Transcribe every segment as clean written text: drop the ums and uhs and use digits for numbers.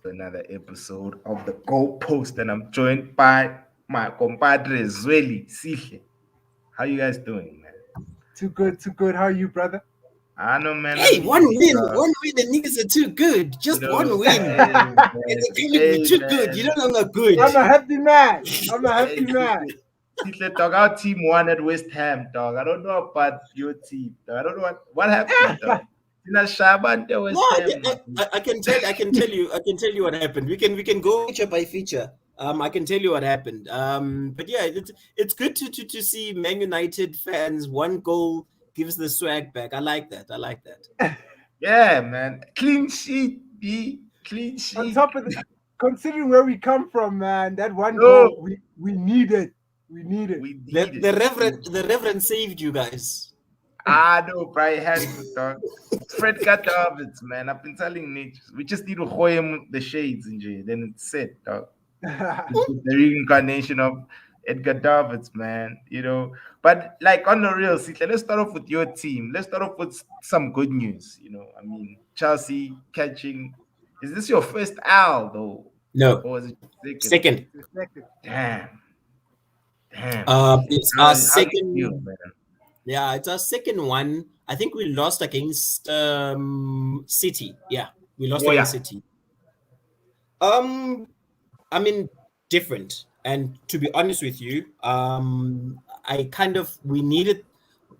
Another episode of the Goal Post, and I'm joined by my compadre Zweli, Sihle. How you guys doing, man? Too good, too good. How are you, brother? I know, man. Hey, I'm easy, dog. one win. The niggas are too good. You Just one know, win. hey, And man, they're telling me hey, too good. You man, don't know I'm not good. I'm a happy man. I'm a hey, happy man. Sihle, dog. Our team won at West Ham, dog. I don't know about your team, dog. I don't know what happened, dog. Tina Shabante No, West Ham, I can tell you what happened. We can go feature by feature. I can tell you what happened. But yeah, it's good to see Man United fans. One goal gives the swag back. I like that. I like that. yeah, man. Clean sheet, B. Clean On sheet. top of the, considering where we come from, man, that one No, goal we needed. We needed. we The need the it. reverend the reverend saved you guys. I know, Brian had to talk. Fred Davids, man. I've been telling Nick, we just need to hold him the shades in jail. Then it's set, dog. It's the reincarnation of Edgar Davids, man. But like on the real, Sihle, let's start off with your team. Let's start off with some good news. I mean, Chelsea catching. Is this your first L though, No, or is it second? second. Damn, damn. It's How our how do you feel, second. man? Yeah, it's our second one. I think we lost against City. Yeah, we lost Oh against yeah, City. Um, I mean, different. And to be honest with you, I kind of we needed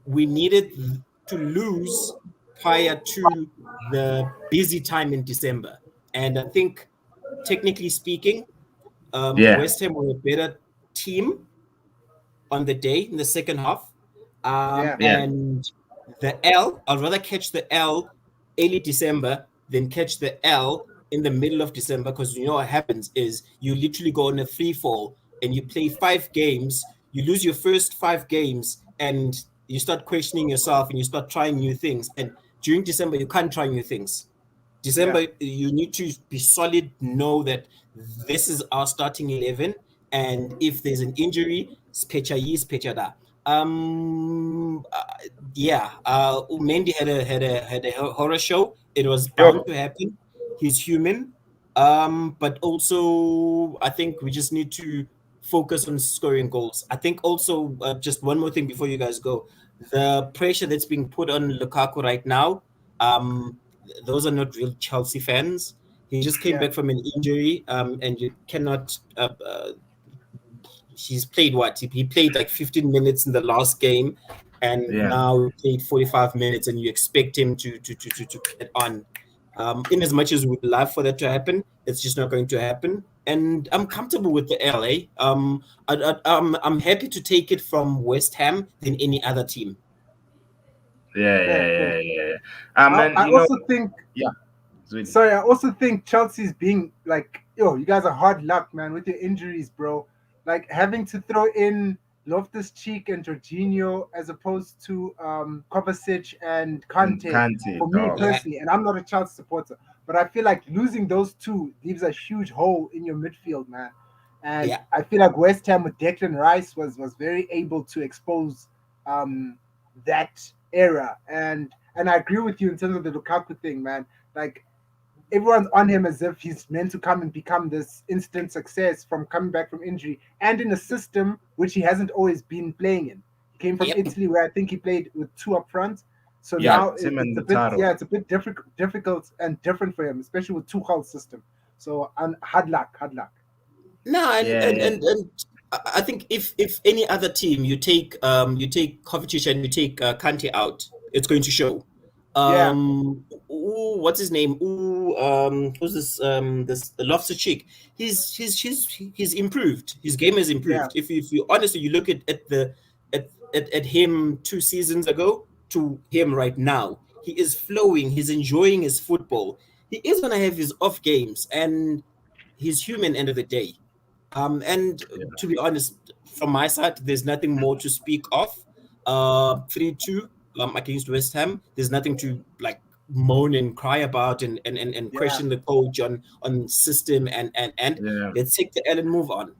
to lose prior to the busy time in December, and I think technically speaking, yeah, West Ham were a better team on the day in the second half. Yeah. yeah. And I'd rather catch the L early December than catch the L in the middle of December, because you know what happens is you literally go on a free fall and you play 5 games, you lose your first 5 games, and you start questioning yourself and you start trying new things. And during December, you can't try new things. Yeah. December, you need to be solid, know that this is our starting 11. And if there's an injury, specha yi, specha da. Um, uh, yeah, Mendy had a horror show. It was bound Yo, to happen. He's human. But also, I think we just need to focus on scoring goals. I think also, just one more thing before you guys go, the pressure that's being put on Lukaku right now. Um, those are not real Chelsea fans. He just came Yeah. back from an injury, and you cannot. He's played what? He played like 15 minutes in the last game, and yeah. now he played 45 minutes, and you expect him to get on. In as much as we'd love for that to happen, it's just not going to happen. And I'm comfortable with the LA. I'm happy to take it from West Ham than any other team. Yeah, yeah, Fair, fair. yeah, yeah, yeah. I, Man, I also think. yeah, Zweli. Sorry, I also think Chelsea's being like, yo, you guys are hard luck, man, with your injuries, bro. Like having to throw in Loftus Cheek and Jorginho as opposed to Kovacic and Kante Kante, for me dog. Yeah, personally, and I'm not a Chelsea supporter, but I feel like losing those two leaves a huge hole in your midfield, man. And yeah. I feel like West Ham with Declan Rice was very able to expose um, that era, and I agree with you in terms of the Lukaku thing, man. Like everyone's on him as if he's meant to come and become this instant success from coming back from injury and in a system which he hasn't always been playing in. He came from Yep. Italy where I think he played with two up front. So Yeah, now Tim it's and a the bit, title. yeah, it's a bit difficult and different for him, especially with Tuchel's system. So hard luck, hard luck. No, and Yeah, and yeah, and, and I think if any other team you take Kovacic and you take Kante out, it's going to show. Yeah, What's his name? Who's this? This Loftus Cheek. He's improved. His game has yeah, improved. If you honestly you look at him 2 seasons ago to him right now, he is flowing. He's enjoying his football. He is gonna have his off games, and he's human. End of the day. And yeah. to be honest, from my side, there's nothing more to speak of. 3-2 against West Ham. There's nothing to like moan and cry about and yeah. question the coach on system and Yeah. let's take the L and move on.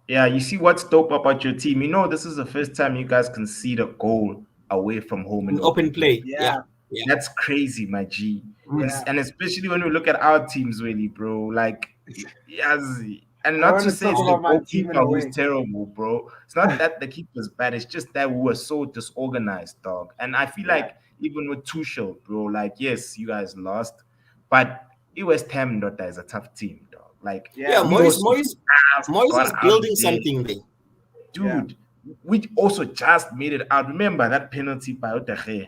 Yeah, you see what's dope about your team. This is the first time you guys concede a goal away from home in In open open play. play, yeah. Yeah, Yeah. That's crazy, my G. Yeah. And especially when we look at our teams, really, bro. Like, yes, and I not want to to say talk it's the about my team in goalkeeper a who's way. terrible, bro. It's not that the keeper's bad. It's just that we were so disorganized, dog. And I feel Yeah. like even with Tuchel, bro, like, yes, you guys lost, but West Ham not is a tough team, dog. Like, Yeah, Yeah. we also Moise gone is out building there, something there. Yeah. dude. We also just made it out. Remember that penalty by Otahe? Yeah.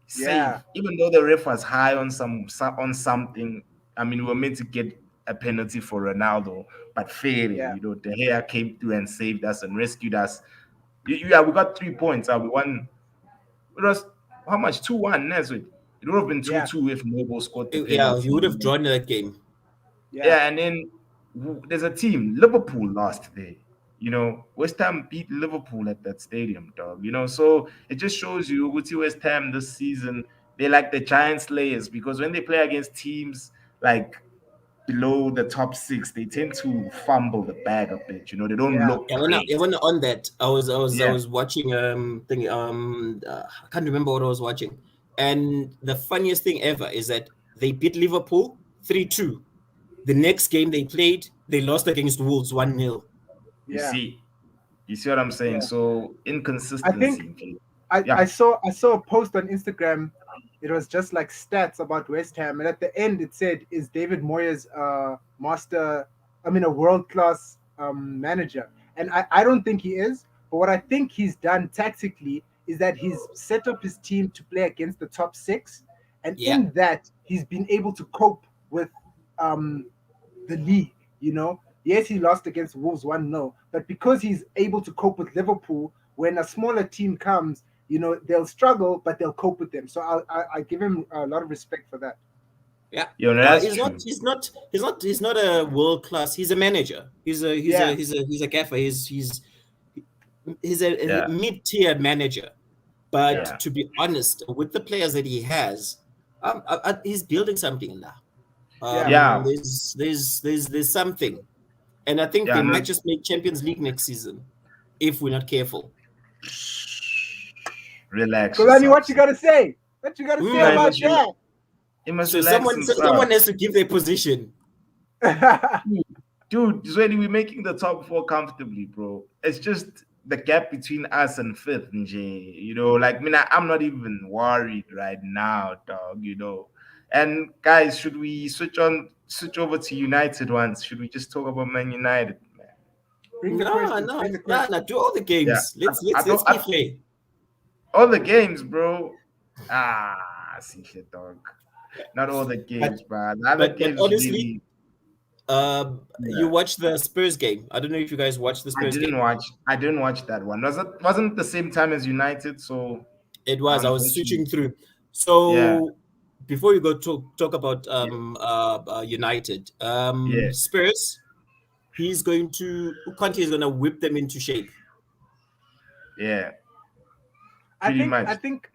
Save. Even though the ref was high on on something, I mean, we were meant to get a penalty for Ronaldo, but fairly, Yeah. De Gea came through and saved us and rescued us. Yeah, we got 3 points. We won. It was how much? 2-1. That's it. It would have been Yeah. 2-2 if Noble scored the Yeah, you would have penalty. drawn that game. Yeah. Yeah, and then there's a team. Liverpool lost there. West Ham beat Liverpool at that stadium, dog. So it just shows you, West Ham this season, they like the giant slayers because when they play against teams like below the top six, they tend to fumble the bag a bit. They don't Yeah. look Yeah, great. when on that, I Yeah, was watching I can't remember what I was watching, and the funniest thing ever is that they beat Liverpool 3-2. The next game they played, they lost against Wolves 1-0. you Yeah. see, you see what I'm saying. Yeah. So I think inconsistency. I, Yeah, I saw I saw a post on Instagram. It was just like stats about West Ham, and at the end it said, "Is David Moyes master? I mean, a world class manager?" And I don't think he is. But what I think he's done tactically is that he's set up his team to play against the top six, and Yeah, in that he's been able to cope with um, the league. Yes, he lost against Wolves 1-0, but because he's able to cope with Liverpool, when a smaller team comes, they'll struggle, but they'll cope with them. So I give him a lot of respect for that. yeah. no, that's He's not. true. He's not a world class. He's a manager. Yeah, He's a gaffer. He's a Yeah, mid tier manager. But yeah, to be honest, with the players that he has, he's building something now. yeah, yeah, There's something, and I think they yeah. might No, just make Champions League next season if we're not careful. relax Golani, yourself. what you gotta say? What you gotta say No, he Mm. about must, that? he must So relax himself. someone has to give their position. Dude, Zweli, we're making the top four comfortably, bro. It's just the gap between us and fifth, Nje. Like, I'm not even worried right now, dog. And guys, should we switch over to United once? Should we just talk about Man United, man? Bring the No, questions. no, Bring the no, no. questions. Do all the Yeah. games. I Let's thought be fair. all the games, bro. Sihle, dog. Not all the But games, bro. The other but games honestly, really. you Yeah. watched the Spurs game. I don't know if you guys watched the I Spurs didn't game. watch. I didn't watch that one. Wasn't the same time as United? So It was. I was unfortunately, switching through. yeah, So before you go talk about yeah, United, yeah, Spurs, Conte is going to whip them into shape. yeah, I pretty think much. I think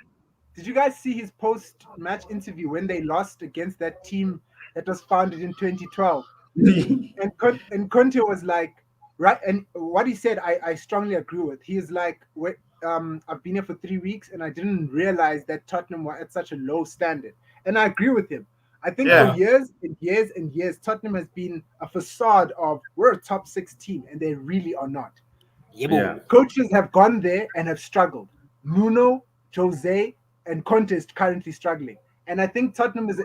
did you guys see his post match interview when they lost against that team that was founded in 2012? And Conte was like, right, and what he said, I strongly agree with. He is like, I've been here for 3 weeks and I didn't realize that Tottenham were at such a low standard, and I agree with him. I think for Yeah, years and years and years, Tottenham has been a facade of we're a top six team, and they really are not. yeah, Yebo. Coaches have gone there and have struggled. Nuno, Jose, and Conte is currently struggling. And I think Tottenham is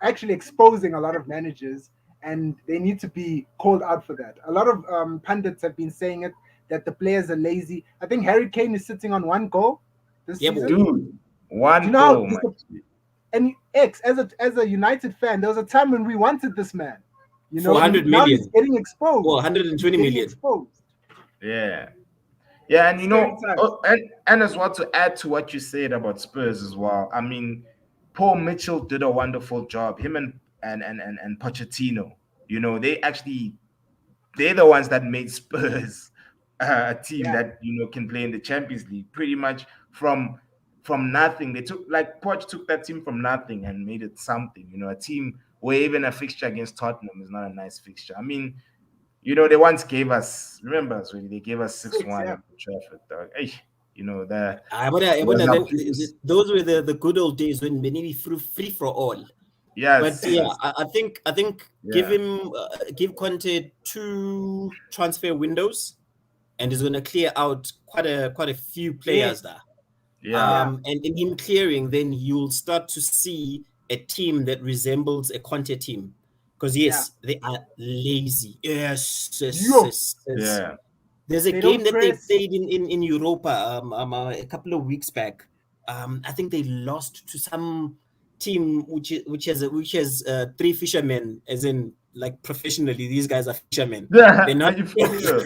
actually exposing a lot of managers, and they need to be called out for that. A lot of pundits have been saying it, that the players are lazy. I think Harry Kane is sitting on one goal this Yebo. season. dude, Do you one know how goal, man. and X as a United fan, there was a time when we wanted this man. 400 Now he's million getting exposed. or He's 120 getting million. exposed. Yeah, yeah, and Scary times. and as well to add to what you said about Spurs as well. I mean, Paul Mitchell did a wonderful job. Him and Pochettino. They're the ones that made Spurs a team Yeah. that can play in the Champions League pretty much from nothing. They took like Poch took that team from nothing and made it something. A team where even a fixture against Tottenham is not a nice fixture. I mean, they once gave us, remember, so they gave us 6-1 Yeah. at Trafford, dog. Hey, You know, those were the good old days when maybe free for all. yes, But yeah, I think give yeah. give Conte 2 transfer windows, and he's going to clear out quite a few players there. Yeah. And in him clearing, then you'll start to see a team that resembles a Conte team. Because yes, they are lazy. Yes. Yeah. There's a They game don't that they press. played in Europa a couple of weeks back. I think they lost to some team which has 3 fishermen, as in like professionally. These guys are fishermen. They're Are not. you for real?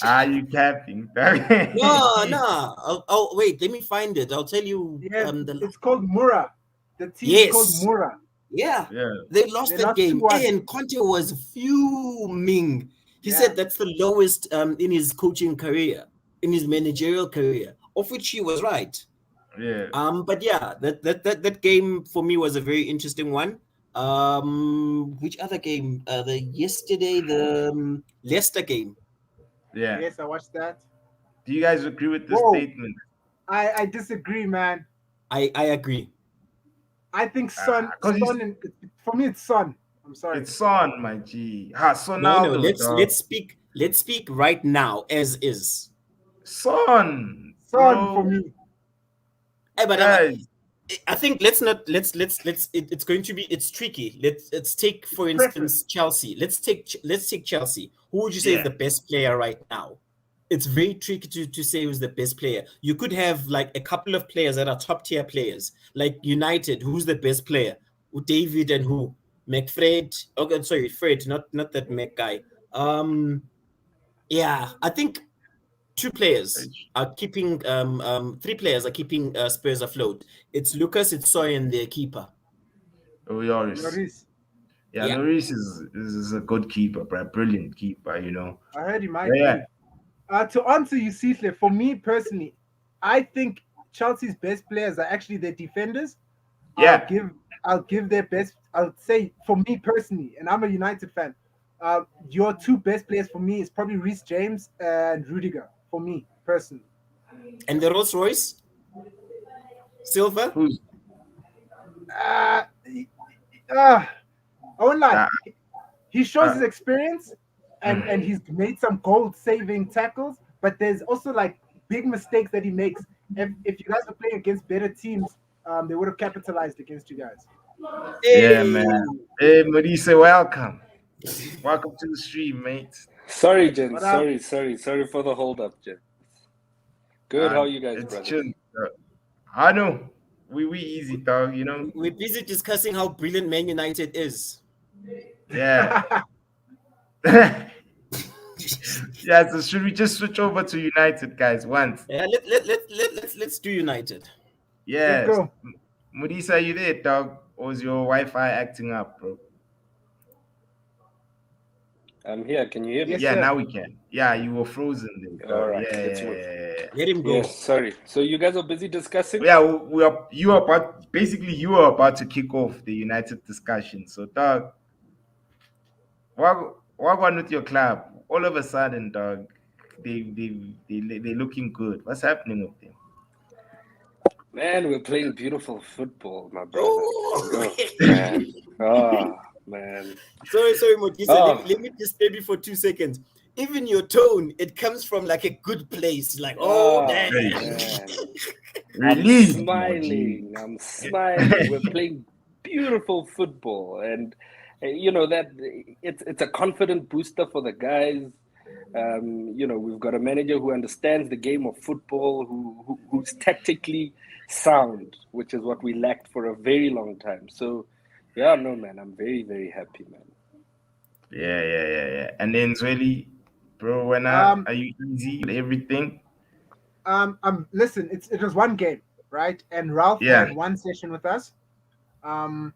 Are you capping? No. I'll wait. Let me find it. I'll tell you. Yeah, it's called Mura. The team is called Yes. Mura. Yeah. Yeah. They lost They that lost game, 2-1. and Conte was fuming. He Yeah. said that's the lowest in his coaching career, in his managerial career, of which he was right. Yeah. But yeah, that game for me was a very interesting one. Which other game? The Leicester game. Yeah. Yes, I watched that. Do you guys agree with this Whoa. statement? I disagree, man. I agree. I think Because for me it's Son. I'm sorry. it's Son, my G. No, Sonaldo, dog. let's speak right now as is. Son, Son bro. for me. But Guys, I think let's it's going to be it's tricky. Let's take for instance Chelsea. Let's take Chelsea. Who would you say is the best player right now? It's very tricky to say who's the best player. You could have like a couple of players that are top tier players, like United. Who's the best player? David and who? McFred. Okay, sorry, Fred, not that Mac guy. Yeah, I think 2 players are keeping 3 players are keeping Spurs afloat. It's Lucas, it's Soy, and their keeper. Lloris. Yeah, Lloris is a good keeper, bro. Brilliant keeper, you know. I heard he might leave. To answer you, Sihle, for me personally, I think Chelsea's best players are actually their defenders. Yeah. I'll give their best. I'll say for me personally, and I'm a United fan. Your 2 best players for me is probably Reece James and Rudiger. For me personally. And the Rolls Royce, Silva. Who's? I won't lie. He shows his experience, and he's made some goal-saving tackles. But there's also like big mistakes that he makes. If you guys were playing against better teams, they would have capitalized against you guys. Yeah, man. Hey, Modise, welcome. Welcome to the stream, mate. Sorry, Jen. Sorry for the hold up, Jen. Good, how you guys, brother? Chill, I know. We easy, dog, you know. We're busy discussing how brilliant Man United is. Yeah. Yeah, so should we just switch over to United, guys, once? Yeah, let's do United. Yeah. Let's go. Modise, are you there, dog? Or is your Wi-Fi acting up, bro? I'm here. Can you hear me? Yes, Yeah, sir. now we can. Yeah, you were frozen there. All right. Yeah. Let him go. Yes, sorry. So you guys are busy discussing? Yeah, you are about to kick off the United discussion. So, dog, what on with your club? All of a sudden, dog, they're looking good. What's happening with them? Man, we're playing beautiful football, my brother. Oh, man. Oh, man. Sorry, Modise. Let me just stay for 2 seconds. Even your tone, it comes from like a good place. Like, damn. I'm smiling. We're playing beautiful football, and you know that it's a confident booster for the guys. You know, we've got a manager who understands the game of football, who's tactically sound, which is what we lacked for a very long time. So, yeah, no, man, I'm very, very happy, man. Yeah. And then Zweli, bro, are you easy with everything? Listen, it was one game, right? And Ralph had one session with us. My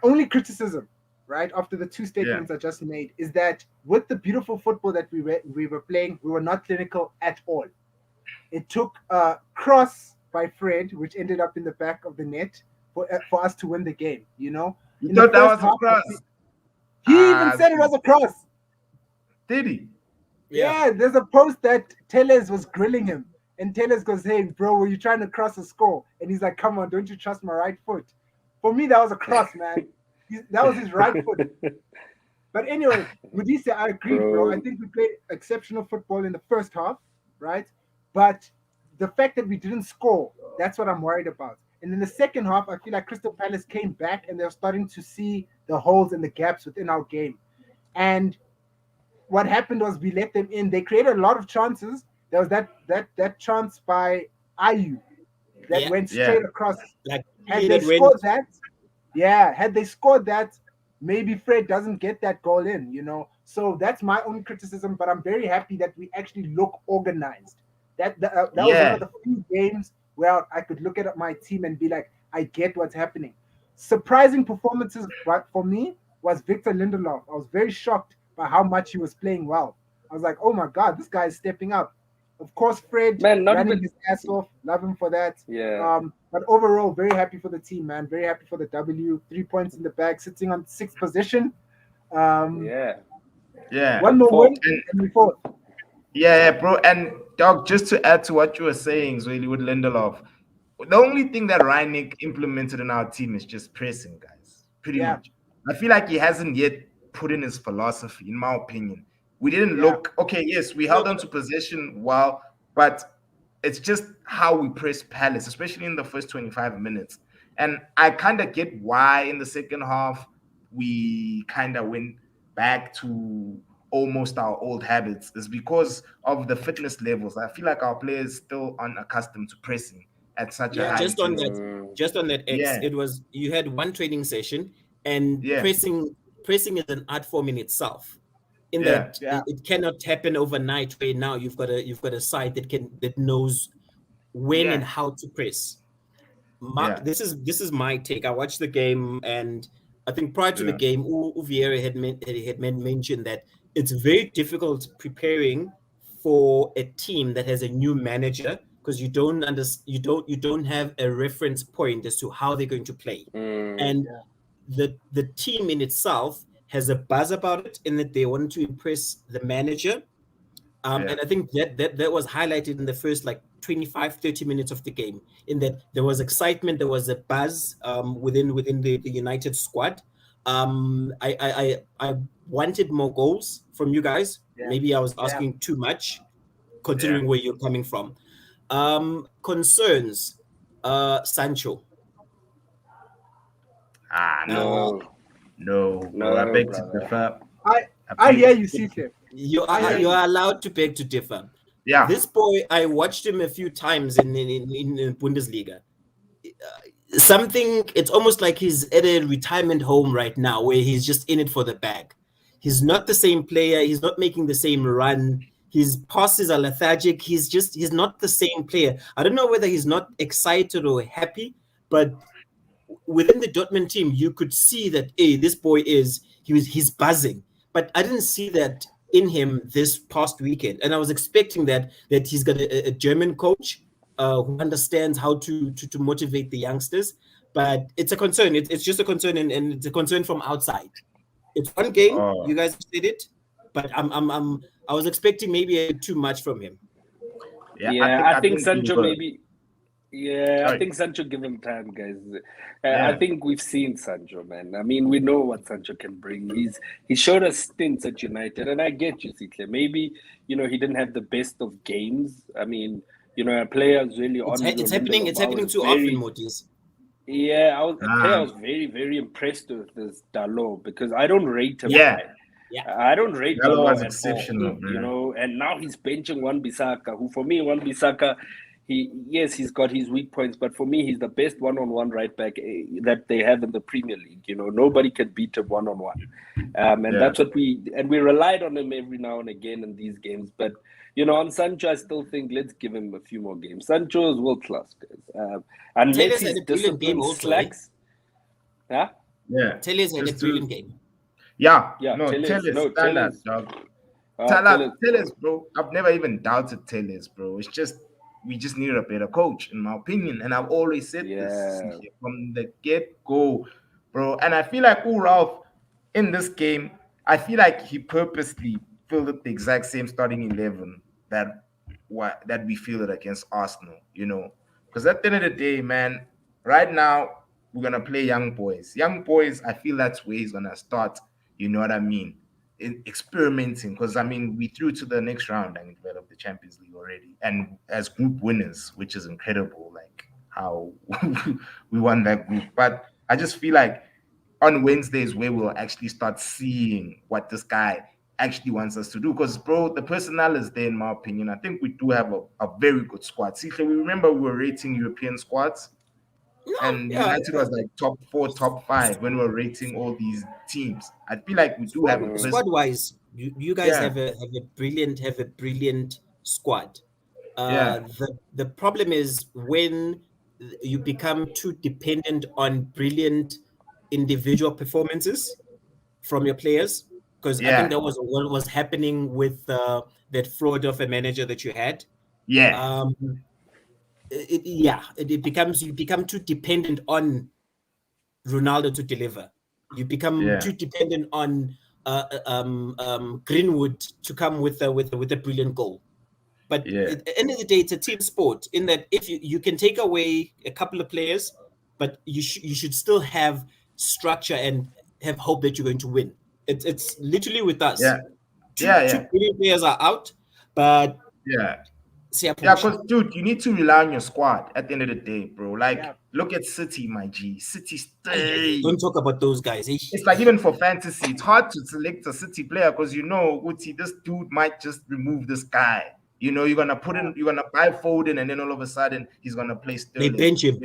only criticism, right, after the 2 statements I just made, is that with the beautiful football that we were playing, we were not clinical at all. It took a cross by Fred, which ended up in the back of the net for us to win the game. You know, you thought that was a cross. He even said it was a cross. Did he? Yeah, there's a post that Tellez was grilling him, and Taylor's goes, "Hey, bro, were you trying to cross a score?" And he's like, "Come on, don't you trust my right foot?" For me, that was a cross, man. That was his right foot. But anyway, Modise, I agree, bro. I Bro. think we played exceptional football in the first half, right? But the fact that we didn't score, that's what I'm worried about. And in the second half, I feel like Crystal Palace came back and they're starting to see the holes and the gaps within our game. And what happened was we let them in. They created a lot of chances. There was that chance by Ayu that Yeah, went Yeah. straight across. like Had they that went. scored that, yeah, had they scored that, maybe Fred doesn't get that goal in, you know. So that's my own criticism, but I'm very happy that we actually look organized. That was one Yeah. of the few games where I could look at my team and be like, I get what's happening. Surprising performances for me was Victor Lindelof. I was very shocked by how much he was playing well. I was like, oh my god, this guy is stepping up. Of course, Fred Man, not running even. his ass off. Love him for that. Yeah. But overall, very happy for the team, man. Very happy for the W. 3 points in the bag, sitting on sixth position. Um, Yeah. Yeah. one more Fourth. win and we fourth. Yeah, bro. And dog, just to add to what you were saying, Zweli, with Lindelof, the only thing that Reinik implemented in our team is just pressing, guys. Pretty Yeah, much. I feel like he hasn't yet put in his philosophy, in my opinion. We didn't yeah, look okay. Yes, we held on to possession well, but it's just how we press Palace, especially in the first 25 minutes. And I kind of get why in the second half we kind of went back to almost our old habits is because of the fitness levels. I feel like our players still aren't accustomed to pressing at such a Yeah, high just on intensity. that, Mm, just on that X, Yeah, it was you had one training session, and yeah, pressing is an art form in itself. In yeah, that yeah, it cannot happen overnight. Where now you've got a side that knows when and yeah, how to press. yeah, This is my take. I watched the game, and I think prior to the yeah, game, Vieira mentioned that it's very difficult preparing for a team that has a new manager because you don't have a reference point as to how they're going to play, mm, and yeah, the team in itself has a buzz about it in that they want to impress the manager. yeah, And I think that was highlighted in the first like 25, 30 minutes of the game, in that there was excitement, there was a buzz within the United squad. I wanted more goals from you guys. yeah, Maybe I was yeah. asking too much, yeah. considering where you're coming from. Concerns, Sancho. Ah, no, Uh, no. no, bro. I No, beg to brother. differ. I I I feel, hear you, Sihle. you I are hear you you. are allowed to beg to differ. yeah, This boy, I watched him a few times in Bundesliga. Something, it's almost like he's at a retirement home right now where he's just in it for the bag. He's not the same player, he's not making the same run, his passes are lethargic, he's not the same player. I don't know whether he's not excited or happy, but within the Dortmund team you could see that, hey, this boy he's buzzing, but I didn't see that in him this past weekend, and I was expecting that he's got a German coach who understands how to motivate the youngsters. But it's a concern. It's just a concern, and it's a concern from outside. It's one game. oh, You guys said it, but I was expecting maybe a bit too much from him. yeah. Yeah, I I think think you Sancho were. maybe. Yeah, I Sorry. think Sancho give him time, guys. I Yeah, think we've seen Sancho, man. I mean, we know what Sancho can bring. He showed us stints at United, and I get you, Sihle. Maybe he didn't have the best of games. I mean, a player Zweli It's on it's happening. Lindelof. It's I happening was too often, very Motis. yeah, a player I um, was very very impressed with is Dalot because I don't rate him Yeah, yeah. high. yeah. I don't rate Gallo was Dalot at all, exceptional, man. and now he's benching Wan Bissaka, who for me, Wan Bissaka, yes, he's got his weak points, but for me, he's the best one-on-one right back that they have in the Premier League. Nobody can beat him one-on-one, and Yeah, that's what we relied on him every now and again in these games. But on Sancho, I still think let's give him a few more games. Sancho is world class, guys. Unless Taylor's had his a brilliant game discipline also, eh? slacks, yeah, yeah. Taylor's had a Just to brilliant game. yeah, yeah, no, Tellez, Tellez, no standard, Tellez, dog. Tellez, Tellez. bro. I've never even doubted Tellez, bro. It's just we just need a better coach, in my opinion. And I've always said this Yeah. from the get go, bro. And I feel like Ralph in this game, I feel like he purposely filled up the exact same starting 11 that that we feel it against Arsenal, because at the end of the day, man, right now we're gonna play young boys. Young boys, I feel that's where he's gonna start. You know what I mean? Experimenting, because I mean we threw to the next round and developed the Champions League already, and as group winners, which is incredible. Like how we won that group, but I just feel like on Wednesdays where we'll actually start seeing what this guy actually wants us to do. Because, bro, the personnel is there, in my opinion. I think we do have a very good squad. See, we remember we were rating European squads, No, and yeah. United was like top 4, top 5 when we were rating all these teams. I feel like we do have a Squad wise, you guys Yeah. have a brilliant squad. Yeah. The problem is when you become too dependent on brilliant individual performances from your players, because I think Yeah. that was what was happening with that fraud of a manager that you had. Yeah. It becomes, you become too dependent on Ronaldo to deliver. You become Yeah. too dependent on Greenwood to come with a brilliant goal. But Yeah. at the end of the day, it's a team sport. In that, if you can take away a couple of players, but you should still have structure and have hope that you're going to win. It's literally with us. Yeah. Two Yeah. brilliant players are out, but Yeah. Yeah, Siyaphusha. because dude, you need to rely on your squad at the end of the day, bro. Like, Yeah. look at City, my G. City Ay, stay. don't talk about those guys. Eh? It's like even for fantasy, it's hard to select a City player because Uti, this dude might just remove this guy. You're gonna you're gonna buy Foden, and then all of a sudden he's gonna play They Sterling. bench him.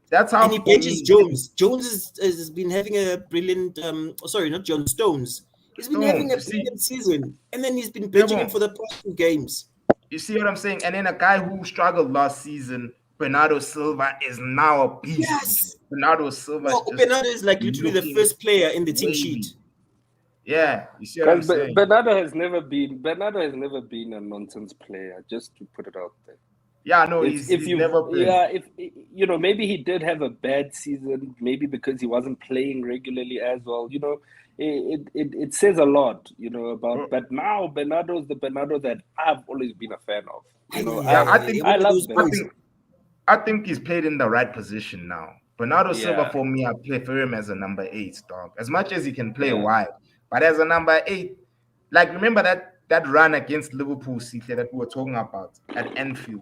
That's how And he for benches me. Jones. Jones has been having a brilliant sorry, not Jones, Stones. He's been having Stones, a you see, brilliant season. And then he's been yeah, benching him for the past 2 games. you see what I'm saying? And then a guy who struggled last season, Bernardo Silva, is now a beast. Yes. Bernardo Silva No, is just Bernardo is like literally the looking first player in the team wavy. sheet. Yeah, you see what I'm Because saying? Bernardo has never been a nonsense player. Just to put it out there. Yeah, no, It's, he's never been. yeah, if maybe he did have a bad season, maybe because he wasn't playing regularly as well. It says a lot, about. But now Bernardo is the Bernardo that I've always been a fan of. Yeah, I love Bernardo. I think he's played in the right position now. Bernardo Silva, Yeah. for me, I prefer him as a number 8, dog. As much as he can play Yeah. wide, but as a number 8, like remember that run against Liverpool, Sihle, that we were talking about at Anfield,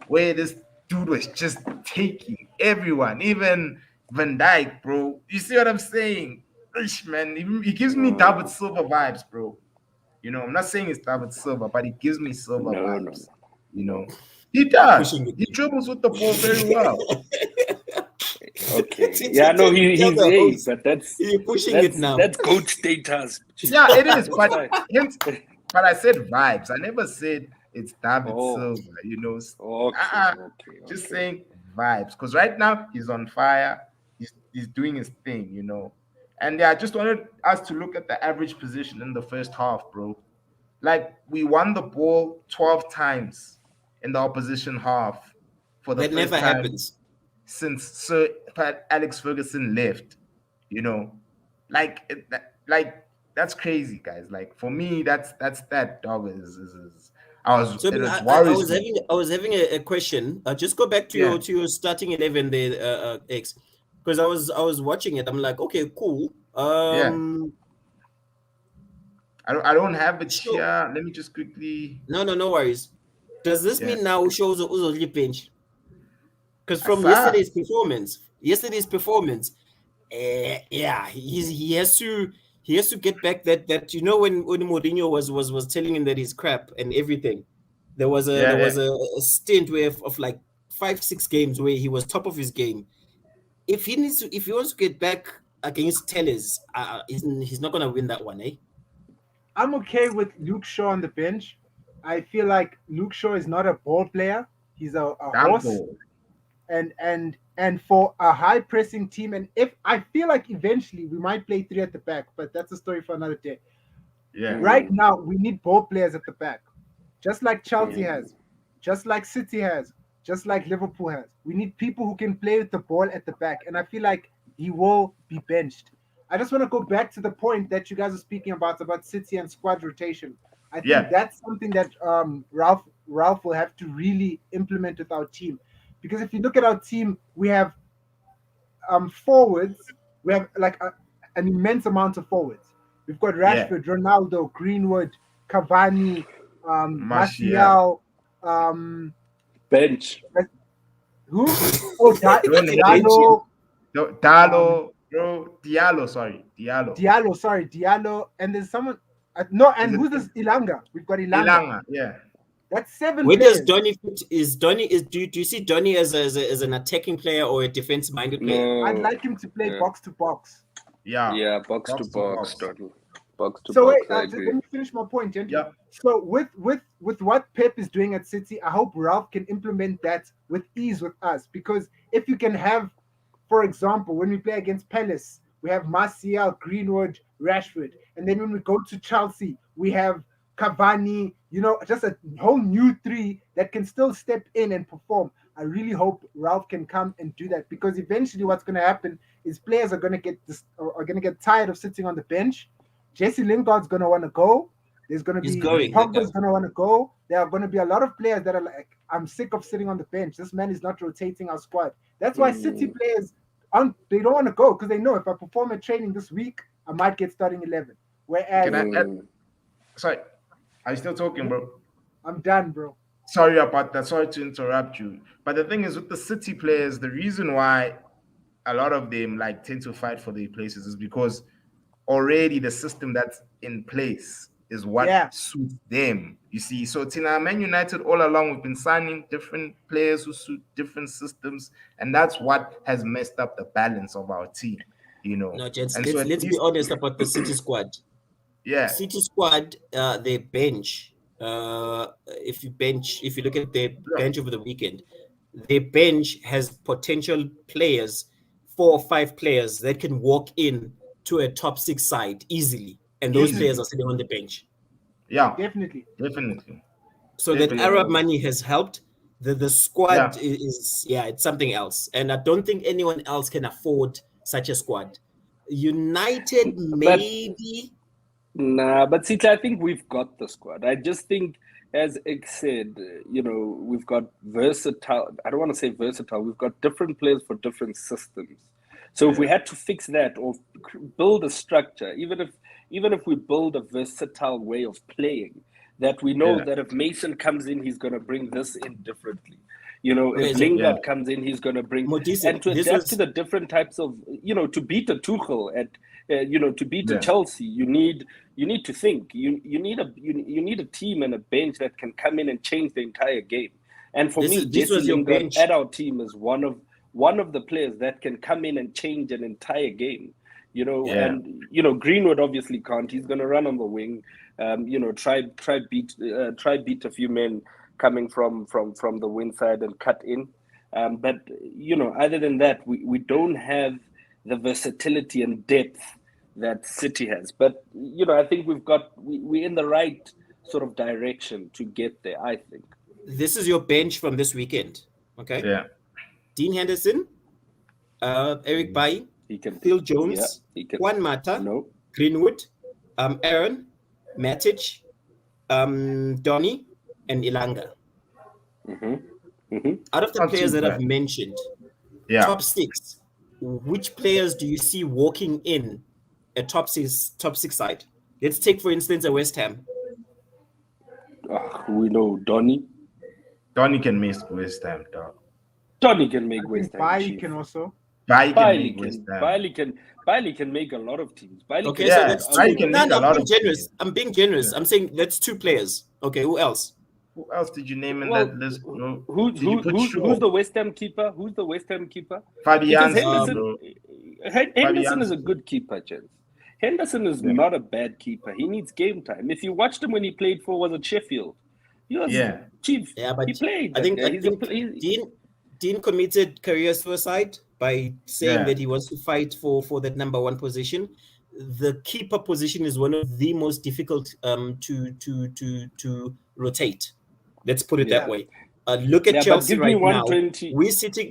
where this dude was just taking everyone, even Van Dijk, bro. You see what I'm saying? Ish, man, he gives me David Silva vibes, bro. I'm not saying it's David Silva, but he gives me Silva vibes. He does. He dribbles with the ball very well. Okay. Yeah, no, he's but you're pushing it now. That's GOAT status. Yeah, it is. But I said vibes. I never said it's David Silva. Just saying vibes. Because right now he's on fire. He's doing his thing. And I just wanted us to look at the average position in the first half, bro. Like we won the ball 12 times in the opposition half for the that first never time happens since Sir Alex Ferguson left. Like that's crazy, guys. Like for me, that's that dog is I was having a question. Just go back to your starting 11 there, X, because I was watching it. I'm like, okay, cool. I don't have it here. Let me just quickly. No worries. Does this mean now shows Uzodli bench? Because from yesterday's performance, he has to get back that when Mourinho was telling him that he's crap and everything. There was a stint where of like 5-6 games where he was top of his game. If he wants to get back against Tellers, he's not gonna win that one, eh? I'm okay with Luke Shaw on the bench. I feel like Luke Shaw is not a ball player. He's a horse. And for a high pressing team, and if I feel like eventually we might play 3 at the back, but that's a story for another day. Yeah. Right now we need ball players at the back, just like Chelsea has, just like City has, just like Liverpool has. We need people who can play with the ball at the back, and I feel like he will be benched. I just want to go back to the point that you guys are speaking about City and squad rotation. I think Yeah. that's something that Ralph will have to really implement with our team, because if you look at our team, we have forwards. We have like an immense amount of forwards. We've got Yeah. Rashford, Ronaldo, Greenwood, Cavani, Martial. Martial, um, Bench. who? Oh, Don't bench, yeah. Diallo, um, Diallo, bro. Diallo, sorry. Diallo. Diallo. Sorry, Diallo. And there's someone. No, Is and it who's this? Ilanga. We've got Ilanga. Ilanga? Yeah. That's 7 Where does players. Donny fit? Is Donny is do you see Donny as an attacking player or a defense minded player? I'd No. like him to play Yeah. box to box. Yeah. Yeah, box to Box to box, box. Donny. Box to So box, wait, I just agree. let me finish my point, gentlemen. Yeah. So with what Pep is doing at City, I hope Ralph can implement that with ease with us. Because if you can have, for example, when we play against Palace, we have Martial, Greenwood, Rashford, and then when we go to Chelsea, we have Cavani. You know, just a whole new three that can still step in and perform. I really hope Ralph can come and do that, because eventually, what's going to happen is players are going to get are going to get tired of sitting on the bench. Jesse Lingard's going to want to go. There's going to He's be going, Pogba's going to want to go. There are going to be a lot of players that are like, I'm sick of sitting on the bench. This man is not rotating our squad. That's why City players they don't want to go, because they know if I perform at training this week, I might get starting 11. Whereas Can I sorry. Are you still talking, bro? I'm done, bro. Sorry about that. Sorry to interrupt you. But the thing is, with the City players, the reason why a lot of them like tend to fight for their places is because already the system that's in place is what Yeah. suits them. You see, so Tina Man United all along we've been signing different players who suit different systems, and that's what has messed up the balance of our team. You know, No, gents, and so at let's be least, honest about the City squad. yeah, City squad, their bench. If you look at their bench over the weekend, their bench has potential players, 4 or 5 players that can walk in to a top 6 side easily, and those Easily. players are sitting on the bench. yeah, Definitely. definitely. So that Definitely. Arab money has helped. The squad Yeah. is it's something else, and I don't think anyone else can afford such a squad. United maybe. Nah, but Sihle, I think we've got the squad. I just think, as Ek said, we've got versatile. I don't want to say versatile. We've got different players for different systems. So if we had to fix that or build a structure, even if we build a versatile way of playing, that we know that if Mason comes in, he's going to bring this in differently. If Lingard comes in, he's going to bring Modise, and to adapt to the different types of to beat a Tuchel at to beat a Chelsea, you need to think. You need a team and a bench that can come in and change the entire game. And for me, Jesse Lingard at our team is one of the players that can come in and change an entire game. And Greenwood obviously can't. He's going to run on the wing. Try beat a few men coming from the wing side and cut in. But other than that, we don't have the versatility and depth that City has. But I think we're in the right sort of direction to get there. I think this is your bench from this weekend. Okay. Yeah. Dean Henderson, Eric Bailly, Phil Jones, Juan Mata, Greenwood, Aaron, Matic, Donny, and Ilanga. Out of the players that I've mentioned, top 6, which players do you see walking in a top six side? Let's take, for instance, a West Ham. We know Donny. Donny can make West Ham, dog. Donny can make West Ham. Bailly can also. Bailly can make West Ham. Bailly can make a lot of teams. Okay, so that's Bailly can make a lot of generous. teams. I'm being generous. I'm saying that's 2 players. Okay, who else? Who else did you name in that list, bro? Who's the West Ham keeper? Who's the West Ham keeper? Fabian. Henderson is a good keeper, gents. Henderson is not a bad keeper. He needs game time. If you watched him when he played was it Sheffield? He was chief. Yeah, but he played. I think Dean committed career suicide by saying that he wants to fight for that number 1 position. The keeper position is one of the most difficult to rotate. Let's put it that way. Look at Chelsea right now. We're sitting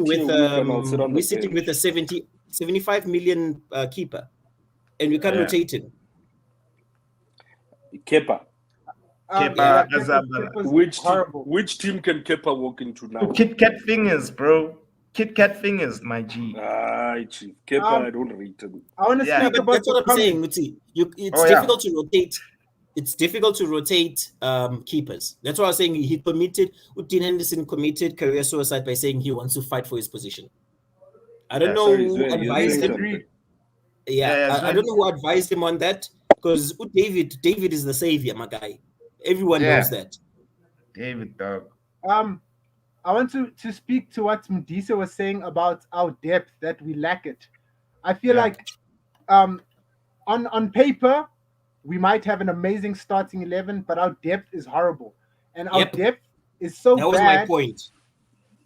with a 75 million keeper, and we can't rotate him. Kepa. Kepa, Kepa Azabala. was horrible. Which team can Kepa walk into now? Kit Kat fingers, bro. Kit Kat fingers, my G. Chief. Kepa, Um, I don't rate him. I want to Yeah. speak But about that's what the I'm saying, comments. Muti. It's Oh, yeah. difficult to rotate. It's difficult to rotate keepers. That's why I was saying he committed. Dean Henderson committed career suicide by saying he wants to fight for his position. I don't Yeah, know sorry, who Zweli, you're advised saying him. something. Yeah, I don't know who advised him on that because David is the savior, my guy. Everyone Yeah. knows that. David, dog. I want to speak to what Modise was saying about our depth, that we lack it. I feel Yeah. like on paper we might have an amazing starting 11, but our depth is horrible, and our Yep. depth is so That was my bad. point.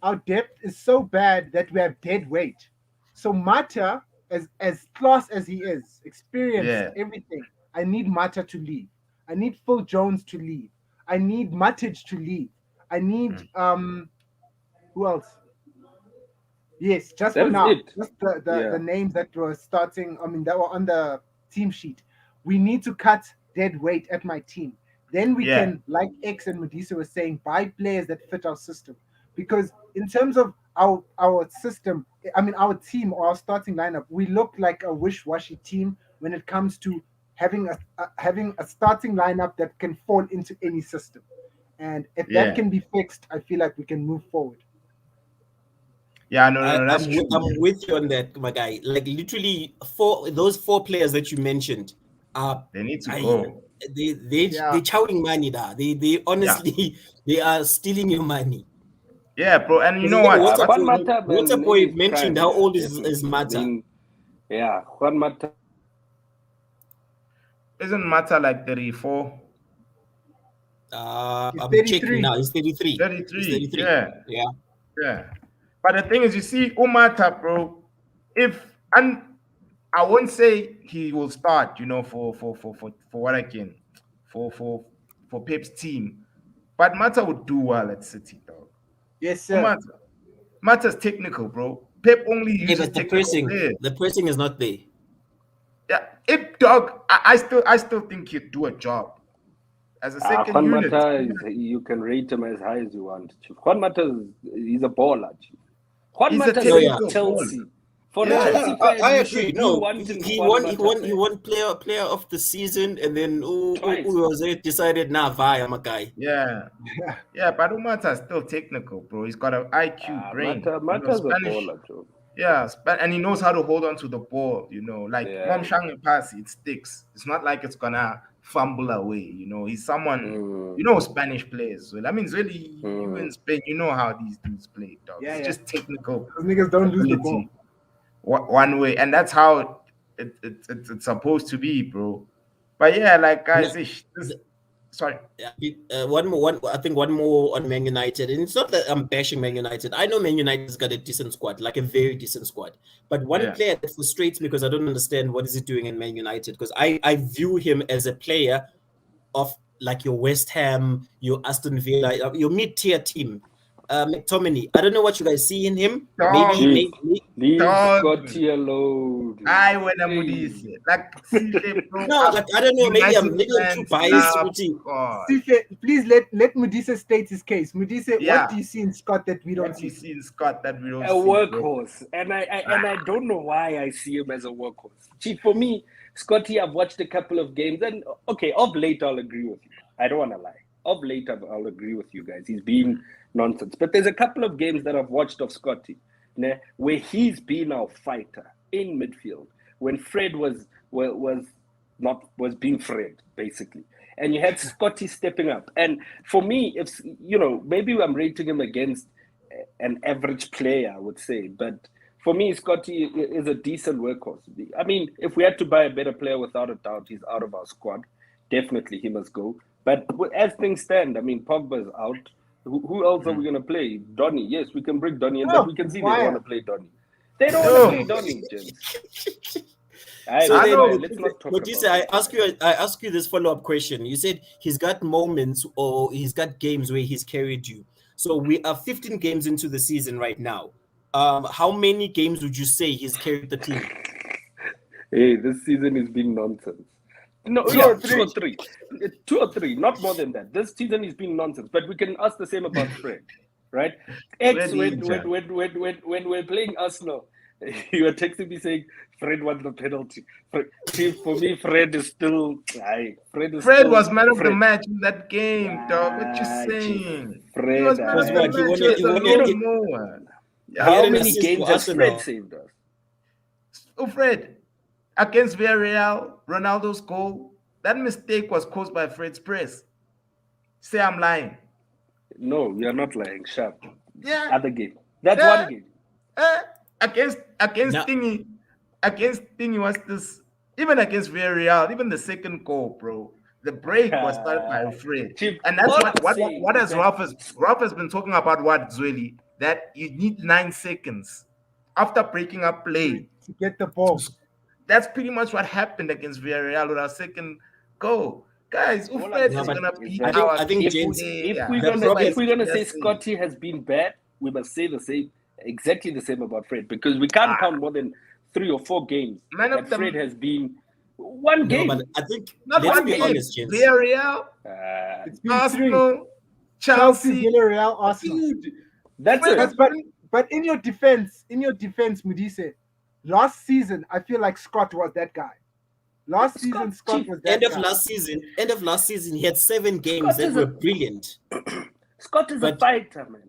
Our depth is so bad that we have dead weight. So Mata, as class as he is, experienced, Yeah. everything, I need Mata to leave. I need Phil Jones to leave. I need Matic to leave. I need who else? Yes, just That for is now, it. just the Yeah. names that were starting. I mean, that were on the team sheet. We need to cut dead weight at my team. Then we Yeah. can, like X and Modise were saying, buy players that fit our system. Because in terms of our system, I mean our team or our starting lineup, we look like a wish-washy team when it comes to having a starting lineup that can fall into any system. And if Yeah. that can be fixed, I feel like we can move forward. Yeah, no, that's true. I'm with you on that, my guy. Like literally, those four players that you mentioned are They need to go. they chowing money da. They honestly they are stealing your money. Yeah, bro. And you know Even what? Juan Mata, man, What's a in boy his mentioned? prime, How yeah, old is definitely. Mata? I mean, yeah, Juan Mata. Isn't Mata like 34? He's I'm 33. checking now. He's 33. 33. He's 33. Yeah. Yeah. Yeah. But the thing is, you see, Umata, bro, and I won't say he will start, for what I can, for Pep's team. But Mata would do well at City, dog. Yes, sir. Mata's technical, bro. Pep only Hey, uses but the technical players. pressing is not there. Yeah, dog. I still think he'd do a job as a second Juan unit. Mata, you can rate him as high as you want. Chief. Juan Mata, he's a baller. Chief. Juan He's a Mata technical is Chelsea. For Yeah. a Chelsea fan, I you agree. should No, do one thing. he Juan won Mata, player of the season, and then Twice. who was it? Decided, nah, I'm a guy. Yeah. Yeah, but Umata's still technical, bro. He's got an IQ brain. Mata's a Spanish. baller, Joe. Yeah, and he knows how to hold on to the ball, like Yeah. Mom Shang pass, it sticks. It's not like it's gonna fumble away, He's someone, Spanish players. So I mean, really, you in Spain, you know how these dudes play, dog. Yeah, It's yeah. just technical Those niggas don't lose the ball. ability. One way, and that's how it's supposed to be, bro. But yeah, like guys, sorry. One. I think one more on Man United, and it's not that I'm bashing Man United. I know Man United's got a decent squad, like a very decent squad. But one player that frustrates me because I don't understand what is he doing in Man United, because I view him as a player of like your West Ham, your Aston Villa, your mid-tier team. McTominay. I don't know what you guys see in him. Maybe. Leave Dog. Scotty alone. I when I'm Modise. Like Sihle, bro. No, like I don't know. Maybe I'm too biased. Please let Modise state his case. Modise, what do you see in Scott that we don't What do see? you see in Scott that we don't A see? workhorse, and I don't know why I see him as a workhorse. Chief, for me, Scotty, I've watched a couple of games, and okay, of late I'll agree with you. I don't want to lie. Of late I'll agree with you guys. He's been nonsense, but there's a couple of games that I've watched of Scotty, where he's been our fighter in midfield when Fred was being Fred basically. And you had Scotty stepping up. And for me, if maybe I'm rating him against an average player, I would say. But for me, Scotty is a decent workhorse. I mean, if we had to buy a better player, without a doubt, he's out of our squad. Definitely, he must go. But as things stand, I mean, Pogba's out. Who else are we going to play? Donny. Yes, we can bring Donny in, but we can see they don't want to play Donny. They don't want to play Donny, James. Let's not talk about it. I ask you this follow-up question. You said he's got moments or he's got games where he's carried you. So we are 15 games into the season right now. How many games would you say he's carried the team? Hey, this season has been nonsense. No, Two yeah, or 2 or 3. 2 or 3, not more than that. This season has been nonsense. But we can ask the same about Fred, right? X, Fred when we're playing Arsenal, you were texting me saying Fred won the penalty. Chief, for me, Fred is still. Fred was man of the Fred. match in that game, dog. What you Chief, saying? Fred, He was man of the what? He match. won He was it- the he won it- lawnmower. How an many assist for games has Arsenal. Fred saved us? Oh, Fred, against Villarreal, Ronaldo's goal, that mistake was caused by Fred's press. Say I'm lying. No, you're not lying. Sharp. Yeah. Other game. That's Yeah. one game. Against No. Thingy was this, even against Villarreal, even the second goal, bro. The break was started by Fred. Chief, And that's all I'm what saying has is Ralph has been talking about what, Zweli, that you need 9 seconds after breaking up play. to get the ball. That's pretty much what happened against Villarreal with our second goal. Guys, All I'm Fred saying is gonna is be that our I think key James- player. If we're gonna say Scotty has been bad, we must say the same, exactly the same about Fred, because we can't count more than 3 or 4 games Man of that the- Fred has been one No, game. but I think not let's one be game. honest, gents. Villarreal, It's been 3. Arsenal, Chelsea, Chelsea. Villarreal, Arsenal. Dude, That's Fred it. has But in your defense, Modise, last season I feel like Scott was that guy. Last season, Scott Chief, was that End guy. of last season, he had 7 games Scott that is were a- brilliant. Scott is a But- fighter, man.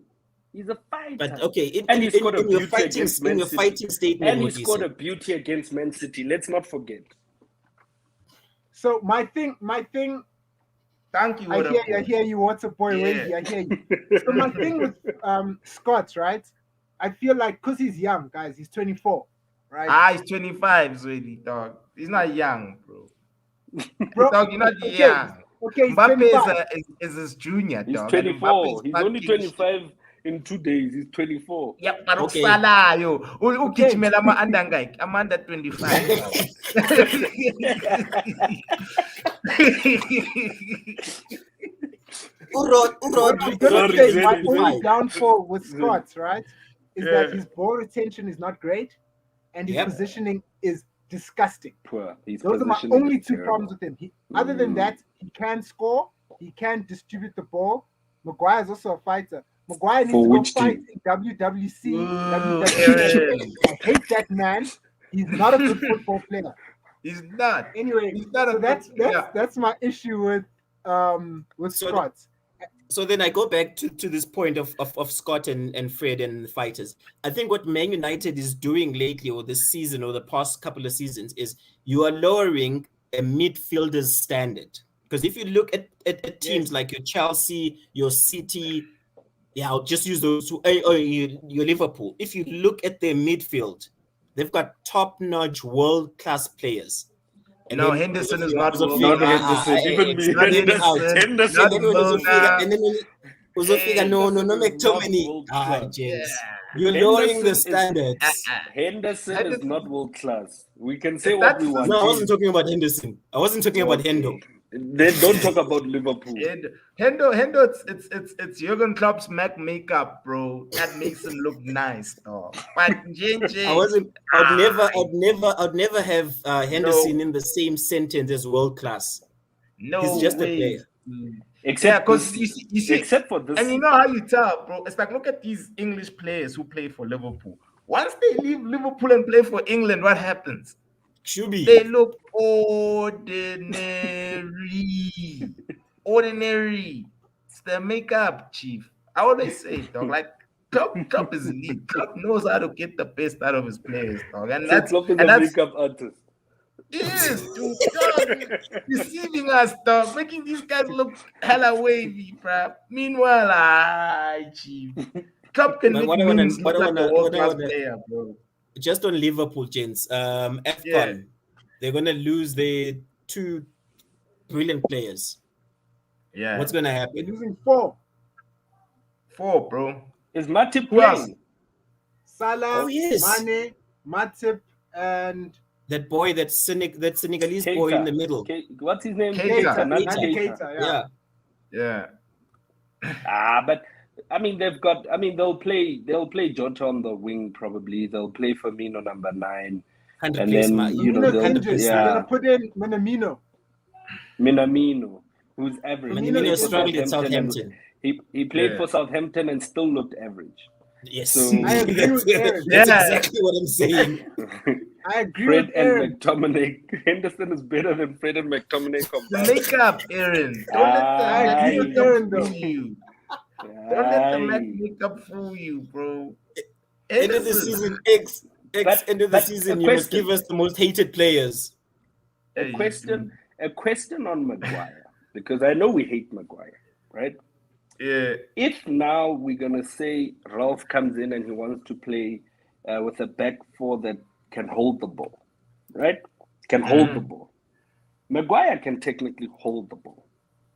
He's a fighter. But okay, And he scored a in your beauty fighting against Man City. fighting statement, And he what do you scored say? a beauty against Man City. Let's not forget. So my thing, Thank you. I hear you, what's a boy, Yeah. Wavy, I hear you. So my thing with Scott, right? I feel like because he's young, guys, he's 24, right? He's 25, Zweli, dog. He's not young, bro. Bro, Dog, you're not okay, young. okay, he's Mbappe 25. is his junior, He's dog. and 24. Mbappe's He's only fucking 25 in 2 days. He's 24. Yeah, but Okay. Salayo. Ugijimela ama-under ngayik? Ama-under 25. What I'm gonna Sorry, say, my Zweli, only Zweli. downfall with Scott, right, is that Yeah. his ball retention is not great, and his Yep. positioning is disgusting. Poor. His Those are my positioning only is 2 terrible. problems with him. Other than that, he can score, he can distribute the ball. Maguire is also a fighter. Maguire needs For to go which fight team? in WWC. Ooh, WWC. Aaron. I hate that man. He's not a good football player. He's not. Anyway, He's not a so good player. that's my issue with So Scott. So then I go back to this point of Scott and Fred and the fighters. I think what Man United is doing lately, or this season, or the past couple of seasons, is you are lowering a midfielder's standard. Because if you look at teams like your Chelsea, your City, I'll just use those two, or your Liverpool. If you look at their midfield, they've got top-notch, world-class players. And No, then Henderson is Uzofika- not Uzofika- world Not Henderson. Even me. it's not Henderson out. Henderson. Henderson. And then when Not Uzofika, Mona. and then when Uzofika, no, Henderson is not McTominay. world Ah, class. James. Yeah. You're lowering the Henderson is- standards. Henderson is Henderson- not world class. We can say If what we that's want. No, I wasn't talking about Henderson. I wasn't talking about Hendo. Then don't talk about Liverpool. Hendo, it's Jurgen Klopp's Mac makeup, bro. That makes him look nice, dog. But JJ, I wasn't. I'd never have Henderson in the same sentence as world class. no He's just a way. player. Yeah, Except because this- you see, except for this. and you know how you tell, bro. It's like, look at these English players who play for Liverpool. Once they leave Liverpool and play for England, what happens? Shubi. They look ordinary. It's the makeup, chief. I always say, dog, like Klopp is elite. Klopp knows how to get the best out of his players, dog, and that's Klopp is and a that's makeup artist. yes, dude, dog, deceiving us, dog, making these guys look hella wavy, bruh. Meanwhile, chief, Klopp can But make what I wanna- Nunes what look I like a wanna- world-class what I wanna- player, bro. Just on Liverpool, gents. AFCON. Yeah. They're gonna lose their 2 brilliant players. Yeah, What's gonna They're happen? losing 4. 4, bro. Is Matip Who else? playing? Salah, Oh, yes. Mane, Matip, and That boy, that Senegalese boy in the middle. What's his name? Keita. not Naby Keita. Keita. Yeah. Yeah. But I mean, they'll play Jota on the wing probably. They'll play Firmino number 9. Can't And replace then, my, you know, Minamino they'll- injured. yeah. They're gonna put in Minamino. Minamino, who's average. Minamino He played is for struggling at Southampton and he played Yeah. for Southampton and still looked average. Yes, So- I agree with Aaron. That's Yeah. exactly what I'm saying. I agree Fred with and Aaron. McTominay. Henderson is better than Fred and McTominay The combined. makeup, Aaron. Don't let the I Mac agree with makeup Aaron, fool though. you. Don't let the Mac Aye. makeup fool you, bro. End of the Edison. season, X end of the but season, a you must question. give us the most hated players. Yeah, A you question on Maguire, because I know we hate Maguire, right? do. Yeah. If now we're gonna say Ralph comes in and he wants to play with a back four that can hold the ball, right? Can hold the ball. Maguire can technically hold the ball.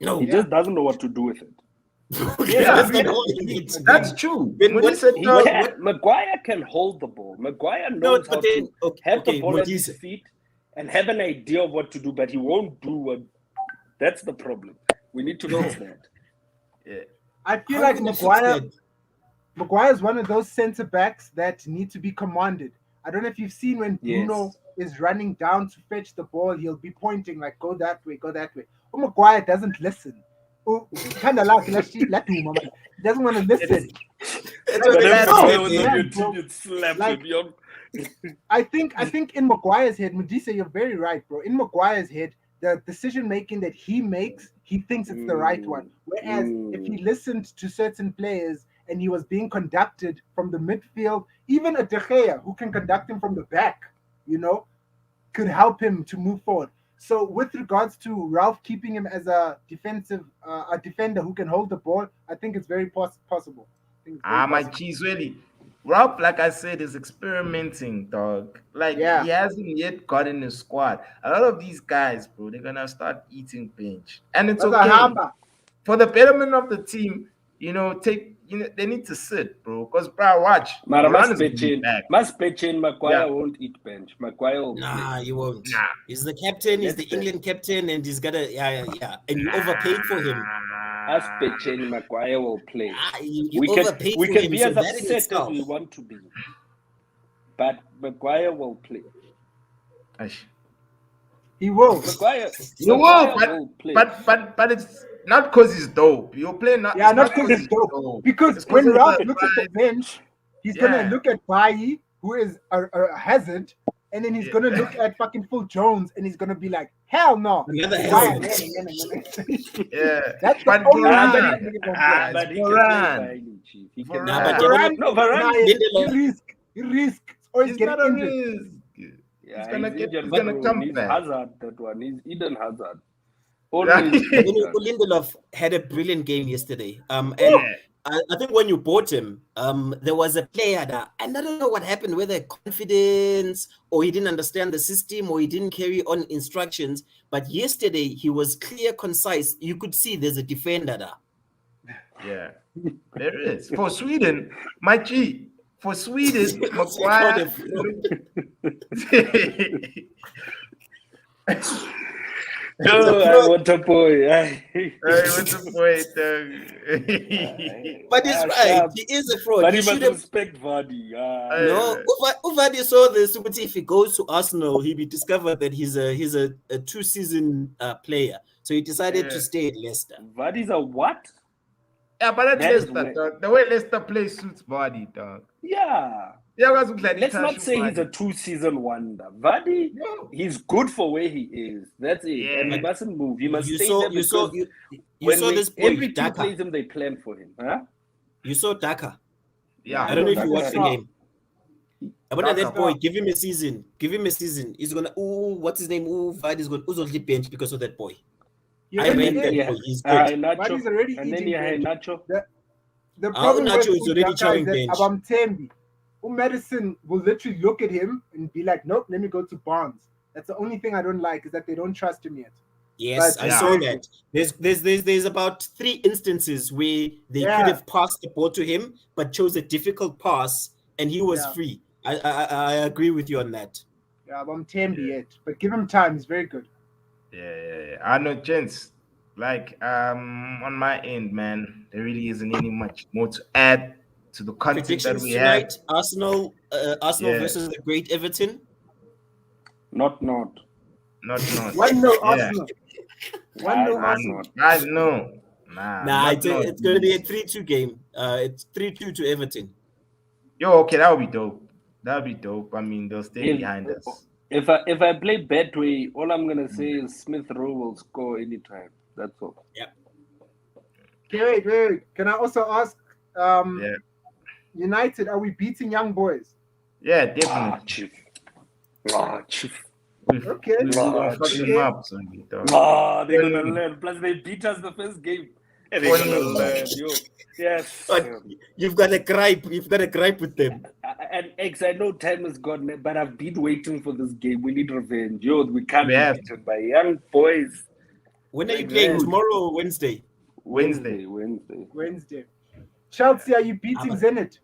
No, He just doesn't know what to do with it. that's not all you need to That's do. true. Then When what- he said, He dog, can. Maguire can hold the ball. Maguire No, knows how but then to have the ball at Modise. his feet and have an idea of what to do, but he won't do what. That's the problem. We need to fix that. yeah. I feel How like can you fix Maguire that? Maguire is one of those centre backs that need to be commanded. I don't know if you've seen when Bruno is running down to fetch the ball, he'll be pointing like, go that way, go that way. Oh, Maguire doesn't listen. Oh, kind of like, he doesn't want to listen. That's But what that's I'm how saying. it when Yeah, your bro. team slapped Like- him, yo. I think in Maguire's head, Modise, you're very right, bro. In Maguire's head, the decision making that he makes, he thinks it's the right one. Whereas if he listened to certain players and he was being conducted from the midfield, even a De Gea who can conduct him from the back, could help him to move forward. So with regards to Ralph keeping him as a defender who can hold the ball, I think it's very possible. I think it's very My possible. cheese really. Rob, like I said, is experimenting, dog. Like Yeah. he hasn't yet gotten a squad. A lot of these guys, bro, they're gonna start eating bench, and it's That's a okay hamba. for the betterment of the team. They need to sit, bro. Because, bro, watch. Mara Varane is gonna be must back. bet in Maguire Yeah. won't eat bench. Maguire will Nah, play. you won't. Nah. He's the captain. He's Let's the bet. England captain, and he's got a yeah. And you overpaid for him. Us bet in Maguire will play. You We can overpaid we for can him. be So as that in upset as itself. we want to be, but Maguire will play. Aish. He will. Maguire, You Maguire will, play. but it's not because he's dope. You're playing not. Yeah, it's not because he's dope. Because It's 'cause when of Ralph the looks at the vibes. bench, he's Yeah. gonna look at Bailly, who is a hazard, and then he's Yeah. gonna look at fucking Phil Jones, and he's gonna be like, "Hell no!" Another Why? hazard. Yeah, That's the but only Varane, reason that nigga gonna play. but he can Varane. play Bailey, chief. He can. Varane. Nah, but Varane, No, Varane. nah, Lindelof. you risk, or he's It's not getting a injured. risk. Yeah, He's gonna injured, he's gonna bro. come He's back. Hazard, that one. He's Eden Hazard. Always. Lindelof had a brilliant game yesterday. And Yeah. I think when you bought him, there was a player that, and I don't know what happened, whether confidence or he didn't understand the system or he didn't carry on instructions. But yesterday he was clear, concise. You could see there's a defender there. Yeah, there is. For Sweden, my G, for Sweden, It's Maguire. Oh, I want a boy. Hey, what's the point, dog? But he's right. He is a fraud. But He he must should have. respect Vardy. No, Uvadi saw this. But if he goes to Arsenal, he'll be discovered that he's a 2-season player. So he decided to stay at Leicester. Vardy's a what? Yeah, but that's That is Leicester, way- dog. The way Leicester plays suits body, dog. Yeah. Yeah, guys look like Let's Itachi not say he's a body. 2-season wonder. Vardy, No. he's good for where he is. That's it. Yeah. And he mustn't move. He must You stay saw, there you saw, because you saw this boy every team Daka. plays him, they plan for him. Huh? You saw Daka. Yeah, I don't know if you Daka watched the saw. game. But that Daka. boy, give him a season. Give him a season. He's gonna. What's his name? Vardy's gonna. Who's on the bench because of that boy? You're I already mean, there. that boy. He's good. Nacho. Vardy's already And then eating you had bench. Nacho. The problem Nacho is with already Daka chowing is that bench. Abamtembi, Madison will literally look at him and be like, "Nope, let me go to Barnes." That's the only thing I don't like is that they don't trust him yet. Yes, But- I Yeah. saw that. There's about 3 instances where they Yeah. could have passed the ball to him, but chose a difficult pass, and he was Yeah. free. I agree with you on that. Yeah, Abamtembi yet, but give him time. He's very good. Yeah. I know, gents. Like, on my end, man, there really isn't any much more to add to the content that Predictions we have. tonight: Arsenal Yeah. versus the great Everton. Not. Not. Why no Yeah. Arsenal? 1-0 Nah, Arsenal. Guys, no. Nah, Nah, not no. it's going to be a 3-2 game. It's 3-2 to Everton. Yo, okay, that would be dope. That would be dope. I mean, they'll stay behind us. If I play Betway, all I'm gonna say is Smith Rowe will score anytime. That's all. Okay, wait. Can I also ask? Yeah. United, are we beating Young Boys? Yeah, definitely. Chief. Chief. Okay. We're gonna fuck them Okay. up, Sonny, dog. They're gonna learn. Plus, they beat us the first game. And they're gonna learn, yo. Yes. But you've got a gripe. You've got a gripe with them. And X, I know time is gone, but I've been waiting for this game. We need revenge. Yo, we can't We be have beaten by Young Boys. When are you playing? Tomorrow or Wednesday? Wednesday. Wednesday. Chelsea, are you beating Zenit?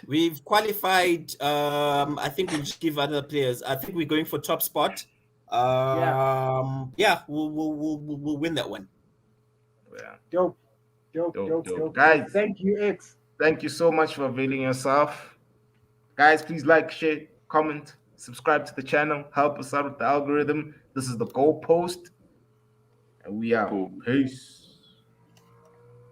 We've qualified. I think we'll just give other players. I think we're going for top spot. Yeah, we'll win that one. Yeah. Dope. Guys, Thank you, X. thank you so much for availing yourself. Guys, please like, share, comment, subscribe to the channel. Help us out with the algorithm. This is the goalpost. And we out. Boom. Peace.